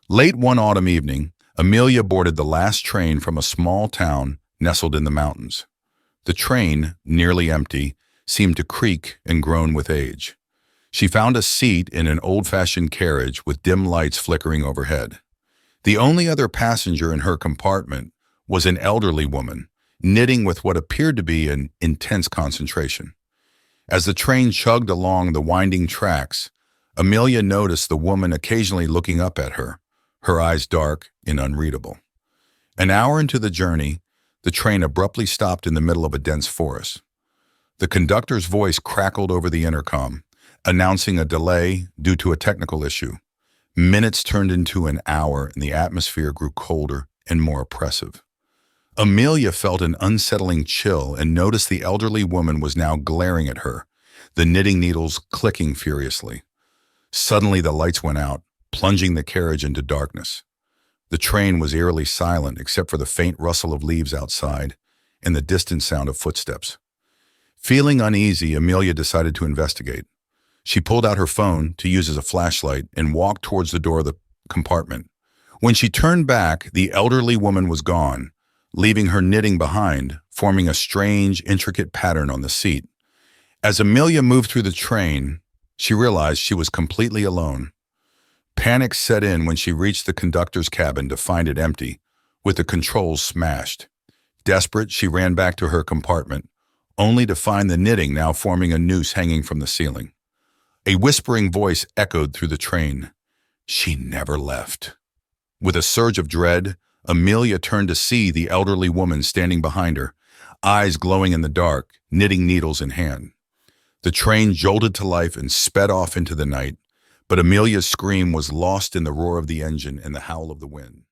Late one autumn evening, Amelia boarded the last train from a small town nestled in the mountains. The train, nearly empty, seemed to creak and groan with age. She found a seat in an old-fashioned carriage with dim lights flickering overhead. The only other passenger in her compartment was an elderly woman, knitting with what appeared to be an intense concentration. As the train chugged along the winding tracks, Amelia noticed the woman occasionally looking up at her eyes dark and unreadable. An hour into the journey, the train abruptly stopped in the middle of a dense forest. The conductor's voice crackled over the intercom, announcing a delay due to a technical issue. Minutes turned into an hour, and the atmosphere grew colder and more oppressive. Amelia felt an unsettling chill and noticed the elderly woman was now glaring at her, the knitting needles clicking furiously. Suddenly the lights went out, plunging the carriage into darkness. The train was eerily silent except for the faint rustle of leaves outside and the distant sound of footsteps. Feeling uneasy, Amelia decided to investigate. She pulled out her phone to use as a flashlight and walked towards the door of the compartment. When she turned back, the elderly woman was gone, leaving her knitting behind, forming a strange, intricate pattern on the seat. As Amelia moved through the train, she realized she was completely alone. Panic set in when she reached the conductor's cabin to find it empty, with the controls smashed. Desperate, she ran back to her compartment, only to find the knitting now forming a noose hanging from the ceiling. A whispering voice echoed through the train. She never left. With a surge of dread, Amelia turned to see the elderly woman standing behind her, eyes glowing in the dark, knitting needles in hand. The train jolted to life and sped off into the night, but Amelia's scream was lost in the roar of the engine and the howl of the wind.